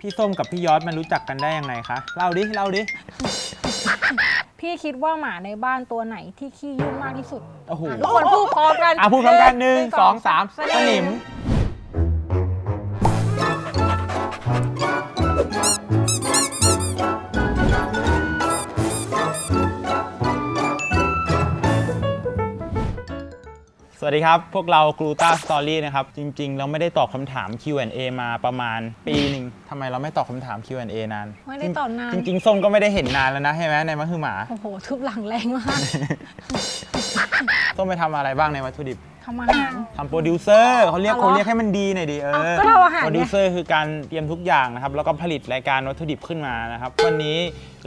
พี่ส้มกับพี่ยอดมันรู้จักกันได้ยังไงคะเล่าดิพี่คิดว่าหมาในบ้านตัวไหนที่ขี้ยุ่งมากที่สุด โอ้โห ทุกคนพูดพร้อมกัน พูดพร้อมกัน1 2 3สนิมสวัสดีครับพวกเรา Gluta Story นะครับจริงๆเราไม่ได้ตอบคำถาม Q&A มาประมาณปีหนึ่งทำไมเราไม่ตอบคำถาม Q&A นานไม่ได้ตอบนานจริงๆส้มก็ไม่ได้เห็นนานแล้วนะใช่ไหมในมัทคือหมา โอ้โหทุบหลังแรงมาก ส้มไปทำอะไรบ้างในวัตถุดิบทำอาหาร ทำโปรดิวเซอร์เขาเรียกให้มันดีหน่อยดิก็ทำอาหาร โปรดิวเซอร์คือการเตรียมทุกอย่างนะครับแล้วก็ผลิตรายการวัตถุดิบขึ้นมานะครับวันนี้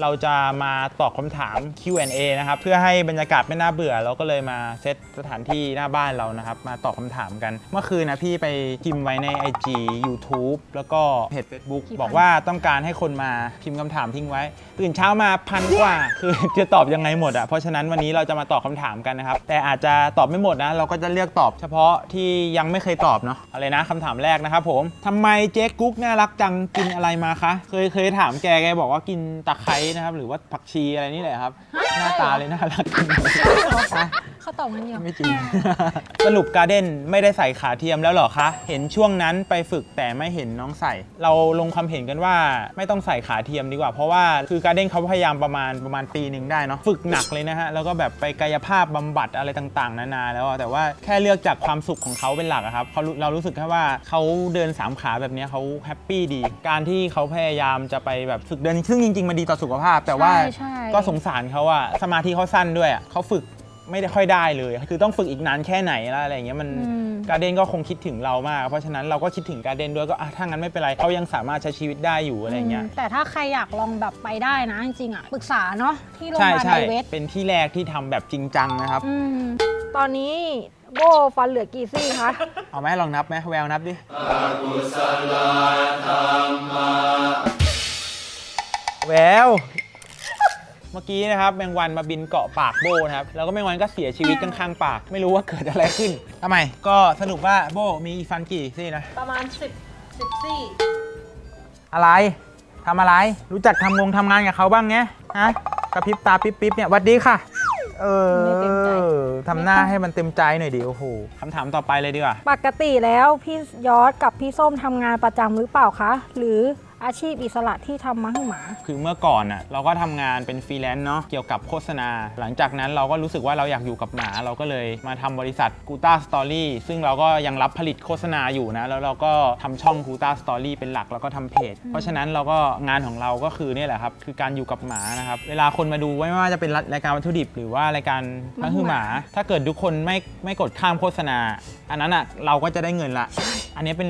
เราจะมาตอบคำถาม Q&A นะครับเพื่อให้บรรยากาศไม่น่าเบื่อเราก็เลยมาเซตสถานที่หน้าบ้านเรานะครับมาตอบคำถามกันเมื่อคืนนะพี่ไปพิมพ์ไว้ใน IG YouTube แล้วก็เพจ Facebook บอกว่าต้องการให้คนมาพิมพ์คำถามทิ้งไว้ตื่นเช้ามา1,000 กว่าคือจะตอบยังไงหมดอ่ะเพราะฉะนั้นวันนี้เราจะมาตอบคำถามกันนะครับแต่อาจจะตอบไม่หมดนะเราก็จะเลือกตอบเฉพาะที่ยังไม่เคยตอบเนาะอะไรนะคำถามแรกนะครับผมทำไมเจ๊กุ๊กน่ารักจังกินอะไรมาคะเคยถามแกบอกว่ากินตะไคร้นะครับหรือว่าผักชีอะไรนี่แหละครับหน้าตาเลยน่ารัก เขาตอบกันเยอะ ไม่จริง สรุปการ์เด้นไม่ได้ใส่ขาเทียมแล้วเหรอคะเห็นช่วงนั้นไปฝึกแต่ไม่เห็นน้องใส่เราลงความเห็นกันว่าไม่ต้องใส่ขาเทียมดีกว่าเพราะว่าคือการ์เด้นเขาพยายามประมาณปีหนึ่งได้เนาะฝึกหนักเลยนะฮะแล้วก็แบบไปกายภาพบำบัดอะไรต่างๆนานาแล้วแต่ว่าแค่เลือกจากความสุขของเขาเป็นหลักครับเรารู้สึกแค่ว่าเขาเดิน3ขาแบบนี้เขาแฮปปี้ดีการที่เขาพยายามจะไปแบบฝึกเดินซึ่งจริงๆมันดีต่อสุขภาพแต่ว่าก็สงสารเขาอะสมาธิเขาสั้นด้วยเขาฝึกไม่ได้ค่อยได้เลยคือต้องฝึกอีกนานแค่ไหนแล้วอะไรอย่างเงี้ยมันการ์เด้นก็คงคิดถึงเรามากเพราะฉะนั้นเราก็คิดถึงการ์เด้นด้วยก็ถ้างั้นไม่เป็นไรเขายังสามารถใช้ชีวิตได้อยู่อะไรเงี้ยแต่ถ้าใครอยากลองแบบไปได้นะจริงๆอ่ะปรึกษาเนาะที่โรงพยาบาลไอเวสเป็นที่แรกที่ทำแบบจริงจังนะครับตอนนี้โบฟันเหลือกี่ซี่คะเอาไหมลองนับไหมแววนับดิแววเมื่อกี้นะครับแมงวันมาบินเกาะปากโบนะครับแล้วก็แมงวันก็เสียชีวิตข้างๆปากไม่รู้ว่าเกิดอะไรขึ้นทำไมก็สรุปว่าโบมีฟันกี่ซี่นะประมาณ10ซี่อะไรทำอะไรรู้จักทำงานกับเขาบ้างไงฮะกระพริบตาปิ๊บเนี่ยหวัดดีค่ะทำหน้าให้มันเต็มใจหน่อยดิโอ้โหคำถามต่อไปเลยดีกว่าปกติแล้วพี่ยอดกับพี่ส้มทำงานประจำหรือเปล่าคะหรืออาชีพอิสระที่ทำมาให้หมาคือเมื่อก่อนเราก็ทำงานเป็นฟรีแลนซ์เนาะเกี่ยวกับโฆษณาหลังจากนั้นเราก็รู้สึกว่าเราอยากอยู่กับหมาเราก็เลยมาทำบริษัท Gluta Story ซึ่งเราก็ยังรับผลิตโฆษณาอยู่นะแล้วเราก็ทำช่อง Gluta Story เป็นหลักแล้วก็ทำเพจเพราะฉะนั้นเราก็งานของเราก็คือนี่แหละครับคือการอยู่กับหมานะครับเวลาคนมาดูไม่ว่าจะเป็นรายการวัตถุดิบหรือว่ารายการมัทคือหมาถ้าเกิดทุกคนไม่กดข้ามโฆษณาอันนั้นเราก็จะได้เงินละอันนี้เป็น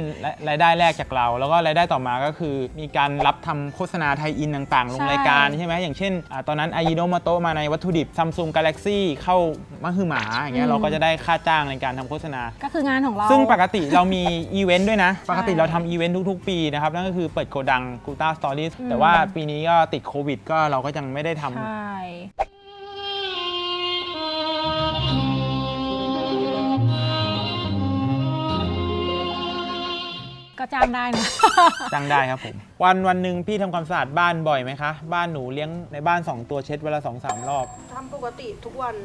รายได้แรกจากเราแล้วก็รายได้ต่อมาก็คือมีการรับทำโฆษณาไทยอินต่างๆลงรายการใช่ไหมอย่างเช่นตอนนั้นอายิโนโมโตะมาในวัตถุดิบ Samsung Galaxy เข้ามัทคือหมาอย่างเงี้ยเราก็จะได้ค่าจ้างในการทำโฆษณาก็คืองานของเราซึ่งปกติเรามีอีเวนต์ด้วยนะปกติเราทำอีเวนต์ทุกๆปีนะครับนั่นก็คือเปิดโกดัง Gluta Story แต่ว่าปีนี้ก็ติดโควิดก็เราก็ยังไม่ได้ทำก็จ้างได้นะ จ้างได้ครับผมวันหนึ่งพี่ทำความสะอาดบ้านบ่อยไหมคะบ้านหนูเลี้ยงในบ้าน2ตัวเช็ดเวลา 2-3 รอบทำปกติทุกวัน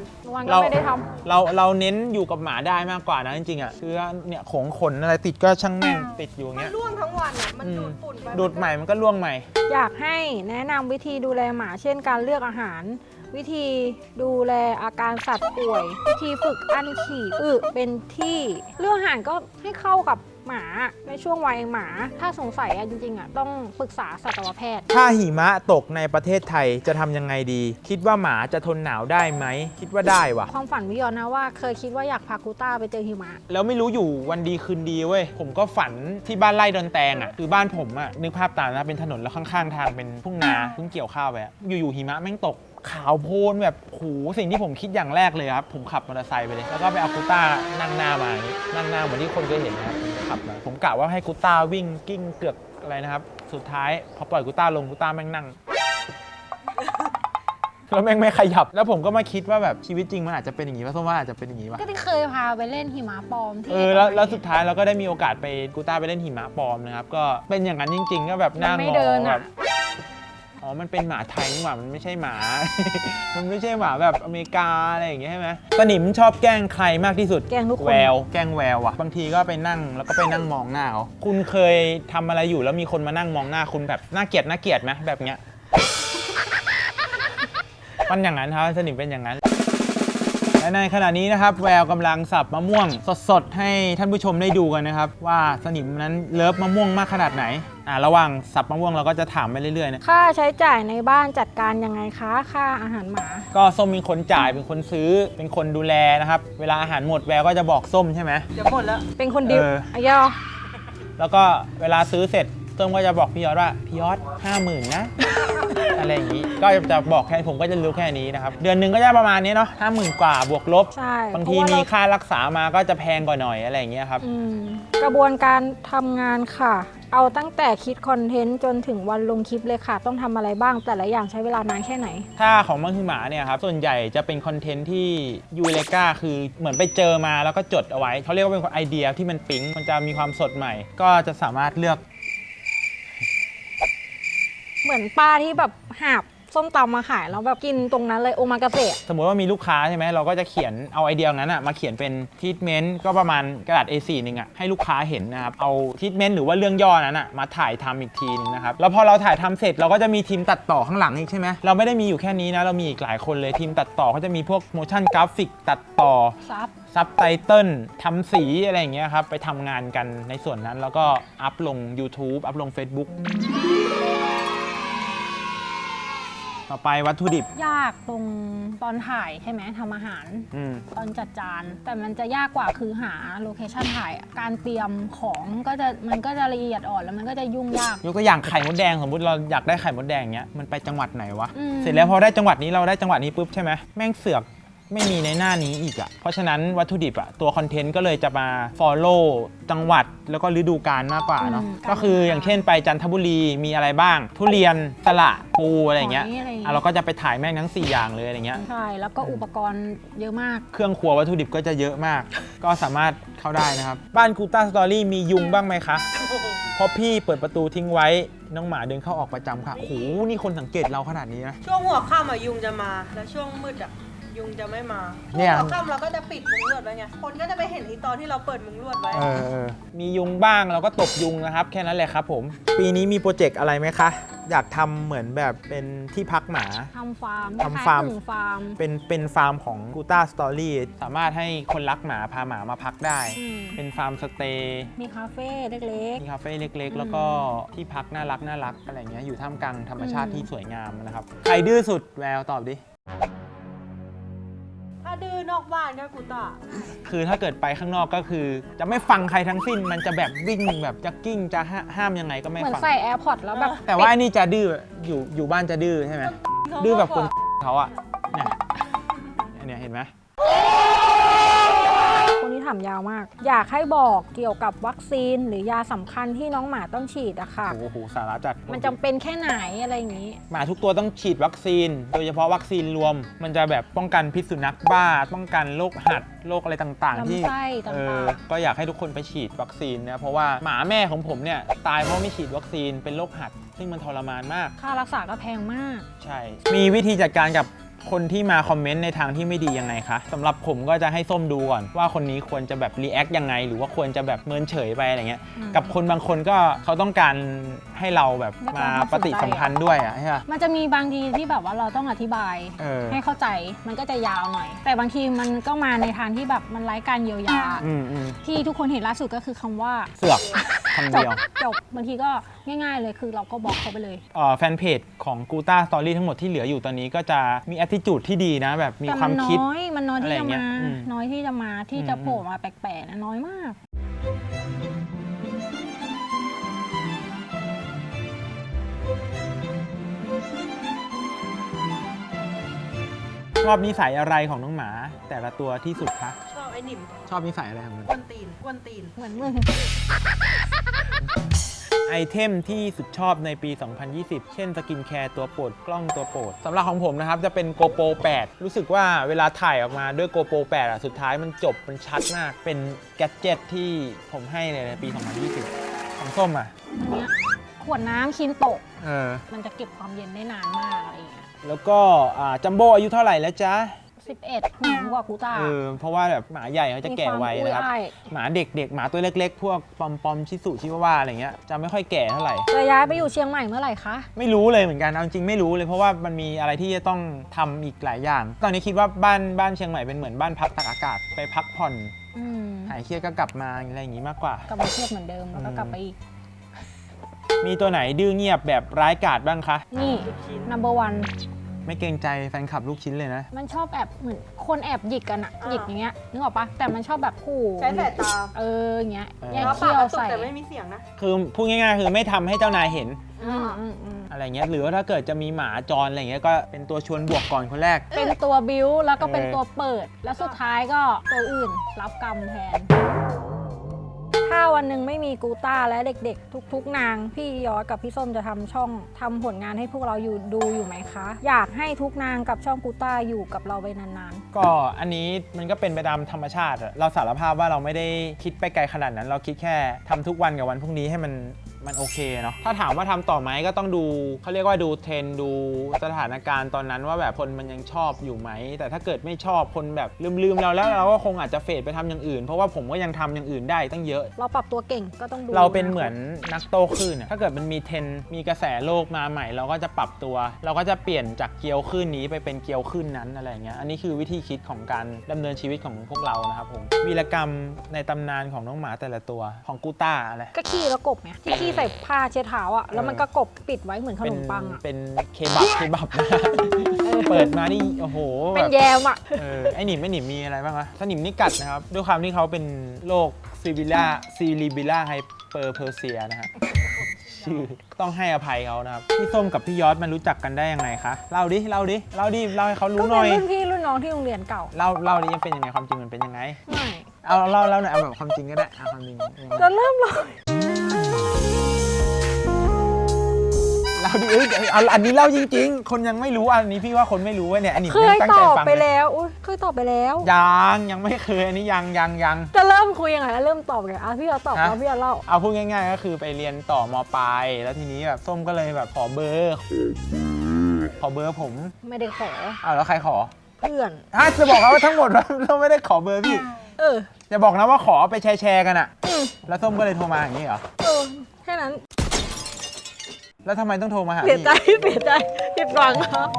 ก็ไม่ได้ทำเราเน้นอยู่กับหมาได้มากกว่านะจริงๆคือเนี่ยขนอะไรติดก็ช่างแม่งติดอยู่อย่างเงี้ยร่วงทั้งวันมันดูดฝุ่นดูดใหม่มันก็ร่วงใหม่อยากให้แนะนำวิธีดูแลหมาเช่นการเลือกอาหารวิธีดูแลอาการสัตว์ป่วยวิธีฝึกอั้นฉี่เป็นที่เรื่องอาหารก็ให้เข้ากับหมาในช่วงวัยหมาถ้าสงสัยจริงๆต้องปรึกษาสัตวแพทย์ถ้าหิมะตกในประเทศไทยจะทำยังไงดีคิดว่าหมาจะทนหนาวได้ไหมคิดว่าได้วะความฝันวิยอนนะว่าเคยคิดว่าอยากพากูต้าไปเจอหิมะแล้วไม่รู้อยู่วันดีคืนดีเว้ยผมก็ฝันที่บ้านไร่ดอนแตงคือบ้านผมนึกภาพตามนะเป็นถนนแล้วข้างๆทางเป็นทุ่งนาเพิ่งเกี่ยวข้าวไปอยู่ๆหิมะแม่งตกขาวโพลนแบบโหสิ่งที่ผมคิดอย่างแรกเลยครับผมขับมอเตอร์ไซค์ไปเลยแล้วก็ไปเอากูต้านั่งหน้ามานั่งหน้าเหมือนที่คนเคยเห็นนะครับขับมาผมกะว่าให้กูต้าวิ่งกิ้งเกือกอะไรนะครับสุดท้ายพอปล่อยกูต้าลงกูต้าแม่งนั่ง แล้วแม่งไม่ขยับแล้วผมก็มาคิดว่าแบบชีวิตจริงมันอาจจะเป็นอย่างนี้ป่ะส้มว่าอาจจะเป็นอย่างนี้ป่ะ ก็ที่เคยพาไปเล่นหิมะปลอมที่ แล้วสุดท้ายเราก็ได้มีโอกาสไปกูต้าไปเล่นหิมะปลอมนะครับก็เป็นอย่างนั้นจริงๆก็แบบนั่ง มันไม่ มอ เดิน งแบ อ่ะ บอ๋อมันเป็นหมาไทยนี่หว่ามันไม่ใช่หมา มันไม่ใช่หมาแบบอเมริกาอะไรอย่างเงี้ยใช่ไหมสนิมชอบแกล้งใครมากที่สุด แกล้งทุกคน แววแกล้งแววอ่ะบางทีก็ไปนั่งแล้วก็ไปนั่งมองหน้าเขาคุณเคยทำอะไรอยู่แล้วมีคนมานั่งมองหน้าคุณแบบน่าเกลียดไหมแบบเนี้ย มันอย่างนั้นครับสนิมเป็นอย่างนั้นและในขณะนี้นะครับแววกำลังสับมะม่วงสดๆให้ท่านผู้ชมได้ดูกันนะครับว่าสนิมนั้นเลิฟมะม่วงมากขนาดไหนระหว่างสับมะม่วงเราก็จะถามไปเรื่อยๆนะ ค่าใช้จ่ายในบ้านจัดการยังไงคะค่าอาหารหมา ก็ส้มเป็นคนจ่ายเป็นคนซื้อเป็นคนดูแลนะครับเวลาอาหารหมดแววก็จะบอกส้มใช่ไหม เดี๋ยวหมดแล้ว เป็นคนดิวอายอ แล้วก็เวลาซื้อเสร็จส้มก็จะบอกพี่ยอดว่าพี่ยอด50,000นะ อะไรอย่างนี้ก็จะบอกแค่ผมก็จะรู้แค่นี้นะครับเดือนหนึ่งก็จะประมาณนี้เนาะ50,000 กว่าบวกลบ ใช่ บางทีมีค่ารักษามาก็จะแพงกว่าหน่อยอะไรอย่างเงี้ยครับ กระบวนการทำงานค่ะ เอาตั้งแต่คิดคอนเทนต์จนถึงวันลงคลิปเลยค่ะ ต้องทำอะไรบ้างแต่ละอย่างใช้เวลานานแค่ไหน ถ้าของมังคือหมาเนี่ยครับส่วนใหญ่จะเป็นคอนเทนต์ที่ยูเลกาคือเหมือนไปเจอมาแล้วก็จดเอาไว้เขาเรียกว่าเป็นไอเดียที่มันปิ๊งมันจะมีความสดใหม่ ก็จะสามารถเลือก เหมือนป้าที่แบบหาบส้มตำมาขายแล้วแบบกินตรงนั้นเลยโอมากาเสะ สมมติว่ามีลูกค้าใช่ไหมเราก็จะเขียนเอาไอเดียนั้นอะมาเขียนเป็นทีทเมนต์ก็ประมาณกระดาษ A4 นึงอะให้ลูกค้าเห็นนะครับเอาทีทเมนต์หรือว่าเรื่องย่อนั้นอะมาถ่ายทำอีกทีนึงนะครับแล้วพอเราถ่ายทำเสร็จเราก็จะมีทีมตัดต่อข้างหลังอีกใช่ไหมเราไม่ได้มีอยู่แค่นี้นะเรามีอีกหลายคนเลยทีมตัดต่อเขาจะมีพวก motion graphic ตัดต่อ ซับไตเติลทำสีอะไรอย่างเงี้ยครับไปทำงานกันในส่วนนั้นแล้วก็อัพลง YouTube อัพลง Facebook ต่อไปวัตถุดิบ ยากตรงตอนถ่ายใช่ไหมทำอาหาร ตอนจัดจาน แต่มันจะยากกว่าคือหาโลเคชั่นถ่ายอะการเตรียมของมันก็จะละเอียดอ่อนแล้วมันก็จะยุ่งยาก ยกตัวอย่างไข่มดแดงสมมติเราอยากได้ไข่มดแดงเงี้ยมันไปจังหวัดไหนวะ อืม เสร็จแล้วพอได้จังหวัดนี้เราได้จังหวัดนี้ปุ๊บใช่ไหมแม่งเสือกไม่มีในหน้านี้อีกอะเพราะฉะนั้นวัตถุดิบอะตัวคอนเทนต์ก็เลยจะมา follow จังหวัดแล้วก็ฤดูกาลมากกว่าเนาะก็คืออย่างเช่นไปจันทบุรีมีอะไรบ้าง ทุเรียนสละปูอะไรอย่างเงี้ย หอะไรอย่างเงี้ย เราก็จะไปถ่ายแม่งทั้ง4อย่างเลยอะไรเงี้ย ใช่แล้วก็อุปกรณ์เยอะมาก เครื่องครัววัตถุดิบก็จะเยอะมาก ก็สามารถเข้าได้นะครับ บ้านกูต้าสตอรี่มียุงบ้างไหมคะ เพราะพี่เปิดประตูทิ้งไว้ น้องหมาเดินเข้าออกประจำค่ะโอ้โหนี่คนสังเกตเราขนาดนี้นะ ช่วงหัวค่ำอะยุงจะมา แล้วช่วงมืดอะยุงจะไม่มา เนี่ย หัวค่ำเราก็จะปิดมุ้งลวดไว้ไงคนก็จะไปเห็นอีตอนที่เราเปิดมุ้งลวดไว้ มียุงบ้างเราก็ตบยุงนะครับ แค่นั้นแหละครับผม ปีนี้มีโปรเจกต์อะไรไหมคะ อยากทำเหมือนแบบเป็นที่พักหมา ทำฟาร์ม ทำฟาร์ม คล้ยๆถึงฟาร์ม เป็นฟาร์มของกูต้าสตอรี่สามารถให้คนรักหมาพาหมามาพักได้ อืม เป็นฟาร์มสเตย์ มีคาเฟ่เล็ก มีคาเฟ่เล็ก ๆ แล้วก็ที่พักน่ารักอะไรเงี้ยอยู่ท่ามกลางธรรมชาติที่สวยงามนะครับ ใครดื้อสุดแววตอบดิ ถ้าดื้อนอกบ้านก็กูต้า คือถ้าเกิดไปข้างนอกก็คือ จะไม่ฟังใครทั้งสิ้น มันจะแบบวิ่งแบบจะกิ้งจะห้ามยังไงก็ ๆ ไม่ เหมือน ฟัง ใส่แอร์พอร์ตแล้วแบบ แต่ว่าอันนี้จะดื้ออยู่บ้านจะดื้อใช่ไหมดื้อแบบคนเขาอะเนี่ยอันเนี้ยเห็นไหม คนนี้ถามยาวมาก อยากให้บอกเกี่ยวกับวัคซีนหรือยาสำคัญที่น้องหมาต้องฉีดอะค่ะ โอ้โหสาระจัด มันจำเป็นแค่ไหนอะไรอย่างนี้ หมาทุกตัวต้องฉีดวัคซีน โดยเฉพาะวัคซีนรวม มันจะแบบป้องกันพิษสุนัขบ้า ป้องกันโรคหัดโรคอะไรต่างๆ ที่ ลำไส้ต่างๆ ก็อยากให้ทุกคนไปฉีดวัคซีนนะเพราะว่าหมาแม่ของผมเนี่ยตายเพราะไม่ฉีดวัคซีนเป็นโรคหัด ซึ่งมันทรมานมาก ค่ารักษาก็แพงมาก ใช่ มีวิธีจัดการกับคนที่มาคอมเมนต์ในทางที่ไม่ดียังไงคะสำหรับผมก็จะให้ส้มดูก่อนว่าคนนี้ควรจะแบบรีแอคยังไง หรือว่าควรจะแบบเมินเฉยไปอะไรเงี้ย อืม กับคนบางคนก็เขาต้องการให้เราแบบมาปฏิสัมพันธ์ด้วยอ่ะใช่ปะ มันจะมีบางทีที่แบบว่าเราต้องอธิบาย เออ ให้เข้าใจมันก็จะยาวหน่อย แต่บางทีมันก็มาในทางที่แบบมันไร้การเยียวยา อืม ที่ทุกคนเห็นล่าสุดก็คือคำว่า เสือกคำ จ เดี บ ยว จบบางทีก็ง่ายๆเลยคือเราก็บล็อกเขาไปเลย แฟนเพจของกูต้าสตอรี่ทั้งหมดที่เหลืออยู่ตอนนี้ก็จะมี attitude ที่ดีนะแบบมี แต่ ความคิด มันน้อยที่ อะไรอ จะ ย่างเงี้ มาย อืม น้อยที่จะมาที่จะโผล่มาแปลกๆนะน้อยมาก ชอบนิสัยอะไรของน้องหมาแต่ละตัวที่สุดคะ ชอบไอ้หนิม ชอบนิสัยอะไรของมัน กวนตีน เหมือนมึง ไอเทมที่สุดชอบในปี 2020 เช่นสกินแคร์ตัวโปรดกล้องตัวโปรดสำหรับของผมนะครับจะเป็น GoPro 8 รู้สึกว่าเวลาถ่ายออกมาด้วย GoPro 8 สุดท้ายมันจบมันชัดมากเป็นแกดเจ็ตที่ผมให้เลยในปี 2020 ของส้มอ่ะ อันเนี้ยขวดน้ำคินโตะ มันจะเก็บความเย็นได้นานมากอะไรอย่างเงี้ย แล้วก็จัมโบ้อายุเท่าไหร่แล้วจ๊ะ 11หัวกว่ากูต้า เพราะว่าแบบหมาใหญ่เขาจะแก่ไวนะครับ หมาเด็กๆ หมาตัวเล็กๆ พวกปอมชิสุชิวาว่าอะไรเงี้ยจะไม่ค่อยแก่เท่าไหร่ จะย้ายไปอยู่เชียงใหม่เมื่อไหร่คะ ไม่รู้เลยเหมือนกันเอาจริงไม่รู้เลยเพราะว่ามันมีอะไรที่จะต้องทำอีกหลายอย่าง ตอนนี้คิดว่าบ้านเชียงใหม่เป็นเหมือนบ้านพักตากอากาศไปพักผ่อนหายเครียดก็กลับมาอะไรอย่างงี้มากกว่าก ลับมาเครียดเหมือนเดิมแล้วก็กลับไปอีก มีตัวไหนดื้อเงียบแบบร้ายกาจบ้างคะ นี่ number one ไม่เกรงใจแฟนคลับลูกชิ้นเลยนะ มันชอบแอบเหมือนคนแอบหยิกกันอะหยิกอย่างเงี้ยนึกออกปะแต่มันชอบแบบขู่ ใช้สายตา อย่างเงี้ยแยก แล้วปา เขี้ ก ยว กระตุก ใส่ แต่ไม่มีเสียงนะ คือพูดง่ายๆคือไม่ทำให้เจ้านายเห็น อืม อะไรเงี้ยหรือว่าถ้าเกิดจะมีหมาจรอะไรเงี้ยก็เป็นตัวชวนบวกก่อนคนแรก เป็นตัวบิวแล้วก็เป็นตัวเปิด แล้วสุดท้ายก็ตัวอื่นรับกรรมแทน ถ้าวันหนึ่งไม่มีกูต้าและเด็กๆ ทุกๆนาง พี่ยอดกับพี่ส้มจะทำช่องทำผลงานให้พวกเราดูอยู่ไหมคะ อยากให้ทุกนางกับช่องกูต้าอยู่กับเราไปนานๆ ก็อันนี้มันก็เป็นไปตามธรรมชาติอะเราสารภาพว่าเราไม่ได้คิดไปไกลขนาดนั้น เราคิดแค่ทำทุกวันกับวันพรุ่งนี้ให้มันโอเคเนาะถ้าถามว่าทำต่อไหมก็ต้องดูเขาเรียกว่าดูเทรนด์ดูสถานการณ์ตอนนั้นว่าแบบคนมันยังชอบอยู่ไหมแต่ถ้าเกิดไม่ชอบคนแบบลืมเราแล้วเราก็คงอาจจะเฟดไปทำอย่างอื่นเพราะว่าผมก็ยังทำอย่างอื่นได้ตั้งเยอะ เราปรับตัวเก่งก็ต้องดู เราเป็นเหมือนนักโต้คลื่นอะถ้าเกิดมันมีเทรนด์มีกระแสโลกมาใหม่ เราก็จะปรับตัว เราก็จะเปลี่ยนจากเกียวคลื่นนี้ไปเป็นเกียวคลื่นนั้นอะไรอย่างเงี้ยอันนี้คือวิธีคิดของการดำเนินชีวิตของพวกเรานะครับผมวีรกรรมในตำนานของน้องหมาแต่ละตัวของกูต้าอะไร ก็ขี้แล้วกบไงที่ขี้ใส่ผ้าเช็ดเท้าอ่ะแล้วมันก็กบปิดไว้เหมือนขนมปังอ่ะ เป็นเคบับนะเปิดมานี่โอ้โห เป็นแยมอ่ะ ไอหนิมมีอะไรบ้างวะสนิมนี่กัดนะครับด้วยความที่เขาเป็นโรคซีริบิล่าไฮเปอร์เพอร์เซียนะฮะชื่อต้องให้อภัยเขานะครับพี่ส้มกับพี่ยอดมันรู้จักกันได้ยังไงคะเล่าดิเล่าให้เขารู้ ก็ หน่อย เป็นรุ่นพี่รุ่นน้องที่โรงเรียนเก่า เล่าดิยังเป็นยังไงความจริงมันเป็นยังไง ไม่ เอาเล่าหน่อยเอาแบบความจริงก็ได้เอาความจริงยังไง จะเริ่มเลย เล่าดิเอาอันนี้เล่าจริงๆคนยังไม่รู้อันนี้พี่ว่าคนไม่รู้ว่าเนี่ยอันนี้ เคย ตั้ง ต ใจ อบ ฟัง ไปแล้วอุ๊ยเคยตอบไปแล้ว ยังไม่เคยอันนี้ยัง จะเริ่มคุยยังไงแล้วเริ่มตอบไงพี่เราตอบแล้วพี่เราเล่า เอาพูดง่ายๆก็คือไปเรียนต่อมปลายแล้วทีนี้แบบส้มก็เลยแบบขอเบอร์ผม ไม่ได้ขอ แล้วใครขอ เพื่อน จะบอกว่าทั้งหมดเราไม่ได้ขอเบอร์พี่ จะบอกนะว่าขอไปแชร์กันอะแล้วส้มก็เลยโทรมาอย่างนี้เหรอ แค่นั้น แล้วทำไมต้องโทรมาหา เสีย พี่ ใจผิดหวังครับ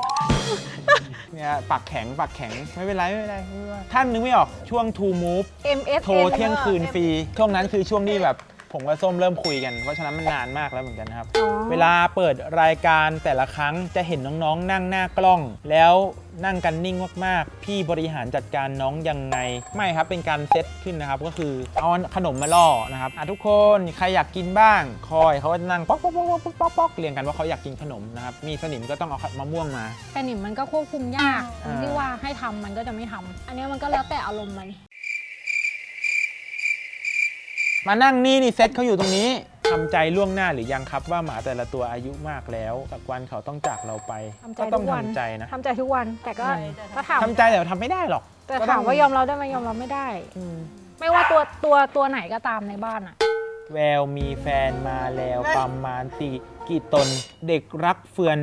เนี่ยปากแข็งไม่เป็นไรท่านนึกไม่ออกช่วง To Move MSN โทรเที่ยงคืนฟรีช่วงนั้นคือช่วงที่แบบผมกับส้มเริ่มคุยกันเพราะฉะนั้นมันนานมากแล้วเหมือนกันนะครับ เวลาเปิดรายการแต่ละครั้งจะเห็นน้องๆนั่งหน้ากล้อง แล้วนั่งกันนิ่งมากๆพี่บริหารจัดการน้องยังไงไม่ครับเป็นการเซตขึ้นนะครับก็คือเอาขนมมาล่อนะครับทุกคนใครอยากกินบ้างคอยเขาก็นั่งป๊อกเรียงกันว่าเขาอยากกินขนมนะครับมีสนิมก็ต้องเอามะม่วงมา แต่นี่มันก็ควบคุมยากที่ว่าให้ทำมันก็จะไม่ทำอันนี้มันก็แล้วแต่อารมณ์มัน มานั่งนี่เซตเขาอยู่ตรงนี้ทำใจล่วงหน้าหรือยังครับว่าหมาแต่ละตัวอายุมากแล้วสักวันเขาต้องจากเราไปก็ต้องทำใจนะ ทำใจทุกวันแต่ก็ถ้าถาม ทำใจแต่ทำไม่ได้หรอก แต่ถามว่ายอมเราได้ไหมยอมเราไม่ได้ไม่ว่าตัวไหนก็ตามในบ้านอะ แววมีแฟนมาแล้วประมาณกี่ตนเด็กรักเฟือน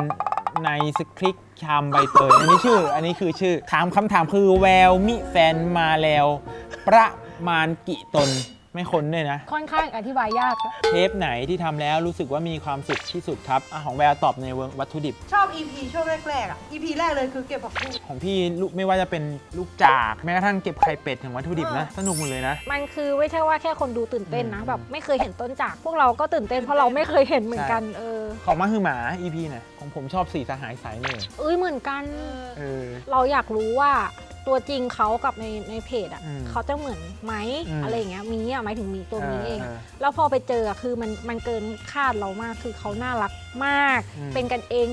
ในสคริปต์ชามใบเตยอันนี้คือชื่อถามคำถามคือแววมีแฟนมาแล้วประมาณกี่ตนไม่คนด้วยนะ ค่อนข้างอธิบายยาก เทปไหนที่ทำแล้วรู้สึกว่ามีความสุขที่สุดครับของแววตอบในวัตถุดิบ ชอบ EP ช่วงแรกๆอ่ะ EP แรกเลยคือเก็บผักบุ้ง ของพี่ลูกไม่ว่าจะเป็นลูกจากแม้กระทั่งเก็บไข่เป็ดถึงวัตถุดิบนะสนุกหมดเลยนะ มันคือไม่ใช่ว่าแค่คนดูตื่นเต้นนะแบบไม่เคยเห็นต้นจากพวกเราก็ตื่นเต้นเพราะเราไม่เคยเห็นเหมือนกันของมาคือหมา EP นะของผมชอบสีสหายสายเหนื่อยเหมือนกัน เราอยากรู้ว่าตัวจริงเขากับในเพจอ่ะเขาจะเหมือนไหมอะไรอย่างเงี้ยมีอ่ะหมายถึงมีตัวนี้เองแล้วพอไปเจอคือมันเกินคาดเรามากคือเขาน่ารักมากเป็นกันเอง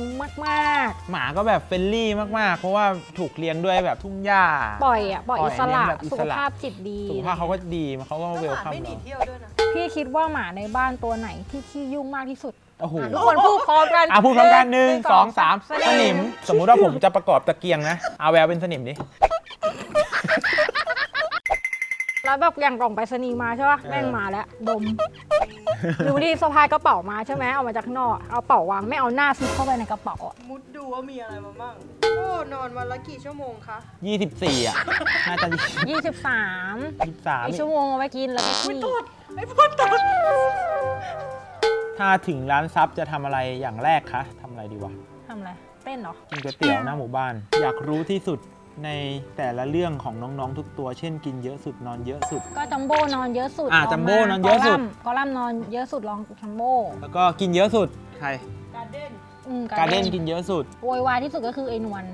มากๆหมาก็แบบเฟรนลี่มากๆเพราะว่าถูกเลี้ยงด้วยแบบทุ่งหญ้าปล่อยอิสระสุขภาพจิตดีสุขภาพเขาก็ดีเขาก็เวลคัม ไม่หนีเที่ยวด้วยนะ พี่คิดว่าหมาในบ้านตัวไหนที่ขี้ยุ่งมากที่สุด โอ้โห ทุกคนพูดพร้อมกัน พูดพร้อมกันหนึ่งสองสาม ส สนิม สมมุติว่าผมจะประกอบตะเกียงนะเอาแววเป็นสนิมดิ แล้วแบบอย่างกล่องไปรษณีย์มาใช่ป่ะแม่งมาแล้วดม หรือวันนี้สะพายกระเป๋ามาใช่ไหมเอามาจากข้างนอกเอาเป๋าวางไม่เอาหน้าซุกเข้าไปในกระเป๋าอะ มุดดูว่ามีอะไรมาบ้าง โอ้ นอนวันละกี่ชั่วโมงคะ 24 อ่ะ น่าจะ 23 23 อีกชั่วโมงเอาไว้กินแล้วก็ขี้ ไอ้พูดตด ถ้าถึงร้านซับจะทำอะไรอย่างแรกคะทำอะไรดีวะ ทำอะไรเต้นเหรอ กินก๋วยเตี๋ยวหน้าหมู่บ้าน อยากรู้ที่สุดในแต่ละเรื่องของน้องๆทุกตัว เช่นกินเยอะสุดนอนเยอะสุด ก็จัมโบ้นอนเยอะสุด จัมโบ้นอนเยอะสุด กอลัมน์นอนเยอะสุดรองจัมโบ้ แล้วก็กินเยอะสุดใคร การเด้น การเด่นกินเยอะสุด โวยวายที่สุดก็คือไอ้นวล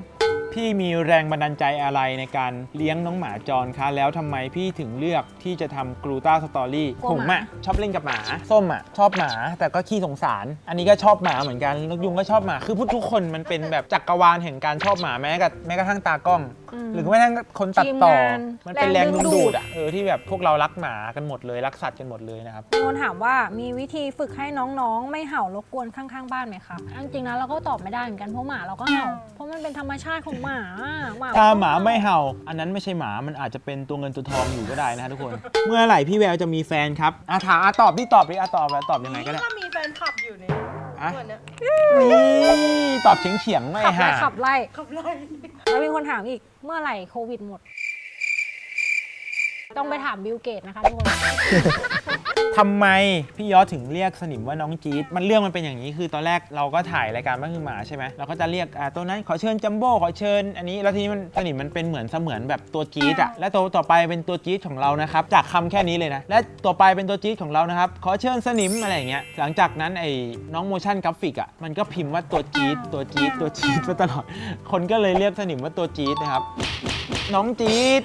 พี่มีแรงบันดาลใจอะไรในการเลี้ยงน้องหมาจรคะแล้วทำไมพี่ถึงเลือกที่จะทำกลูต้าสตอรี่ผมอ่ะชอบเล่นกับหมาส้มอ่ะชอบหมาแต่ก็ขี้สงสาร อันนี้ก็ชอบหมาเหมือนกันนกยุงก็ชอบหมาคือทุกคนมันเป็นแบบจักรวาลแห่งการชอบหมาแม้กระทั่งตากล้อง หรือแม้กระทั่งคนตัดต่อ มันเป็นแรงดึงดูดอ่ะที่แบบพวกเรารักหมากันหมดเลยรักสัตว์กันหมดเลยนะครับ มีคนถามว่ามีวิธีฝึกให้น้องๆ ไม่เห่ารบกวนข้างๆบ้านไหมคะจริงๆนะเราก็ตอบไม่ได้เหมือนกันเพราะหมาเราก็เห่าเพราะมันเป็นธรรมชาติของหมา ถ้าหมาไม่เห่า อันนั้นไม่ใช่หมา มันอาจจะเป็นตัวเงินตัวทองอยู่ก็ได้นะทุกคน เมื่อไหร่พี่แววจะมีแฟนครับถามตอบดิตอบยังไงก็ได้ ถ้ามีแฟนคลับอยู่ในตัวเนี้ย นี่ตอบเฉียงๆไม่ ขับไล่ ห่า ขับไล่ ขับไล่ แล้วมีคนถามอีกเมื่อไหร่โควิดหมด ต้องไปถามบิลเกตนะคะทุกคน ทำไมพี่ยอดถึงเรียกสนิมว่าน้องจี๊ดมันเรื่องมันเป็นอย่างนี้คือตอนแรกเราก็ถ่ายรายการบ้านคือหมาใช่ไหมเราก็จะเรียกตัวนั้นขอเชิญจัมโบ้ขอเชิญอันนี้แล้วทีนี้มันสนิมมันเป็นเหมือนแบบตัวจี๊ดอะและตัวต่อไปเป็นตัวจี๊ดของเรานะครับจากคำแค่นี้เลยนะและต่อไปเป็นตัวจี๊ดของเรานะครับขอเชิญสนิมอะไรอย่างเงี้ยหลังจากนั้นไอ้น้องโมชั่นกราฟิกอะมันก็พิมพ์ว่าตัวจี๊ดมาตลอดคนก็เลยเรียกสนิมว่าตัวจี๊ดนะครับน้องจี๊ด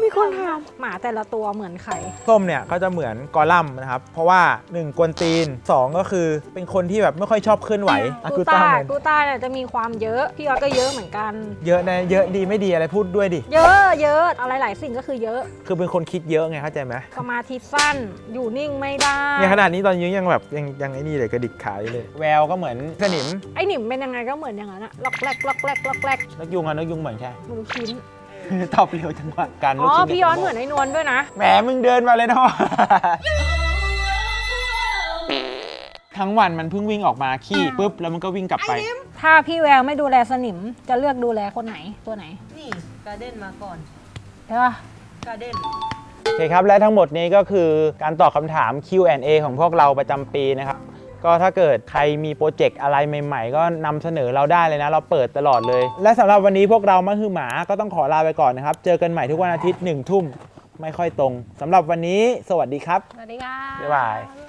มีคนถามหมาแต่ละตัวเหมือนใคร ส้มเนี่ยก็จะเหมือนกอลัมน์นะครับเพราะว่า1กวนตีน2ก็คือเป็นคนที่แบบไม่ค่อยชอบเคลื่อนไหว กูต้าเนี่ยจะมีความเยอะพี่ยอดก็เยอะเหมือนกัน เยอะนะเยอะดีไม่ดีอะไรพูดด้วยดิ เยอะอะไรหลายสิ่งก็คือเยอะ คือเป็นคนคิดเยอะไงเข้าใจไหม สมาธิสั้นอยู่นิ่งไม่ได้ เนี่ยขนาดนี้ตอนยืนยังแบบยังไอ้นี่เลยกระดิกขาอยู่เลยแววก็เหมือนสนิม ไอ้หนิมเป็นยังไงก็เหมือนอย่างนั้นอะล็อกแรกเหนกยุงเหมือนใช่ ลูกชิ้น ตอบเร็วจังวะการ อ๋ ลูก อ ชิ้น พี่ย้อนเหมือนไอ้นวลด้วยนะ แหมมึงเดินมาเลยเนาะ ทั้งวันมันเพิ่งวิ่งออกมาขี้ปุ๊บแล้วมันก็วิ่งกลับไป ถ้าพี่แววไม่ดูแลสนิมจะเลือกดูแลคนไหนตัวไหน นี่การเด้นมาก่อน ใช่ปะ การเด้น โอเคครับและทั้งหมดนี้ก็คือการตอบคำถาม Q&A ของพวกเราประจำปีนะครับก็ถ้าเกิดใครมีโปรเจกต์อะไรใหม่ๆ ก็นำเสนอเราได้เลยนะเราเปิดตลอดเลย และสำหรับวันนี้พวกเรามาคือหมาก็ต้องขอลาไปก่อนนะครับเจอกันใหม่ทุกวันอาทิตย์1 ทุ่มไม่ค่อยตรงสำหรับวันนี้สวัสดีครับ สวัสดีค่ะ บ๊ายบาย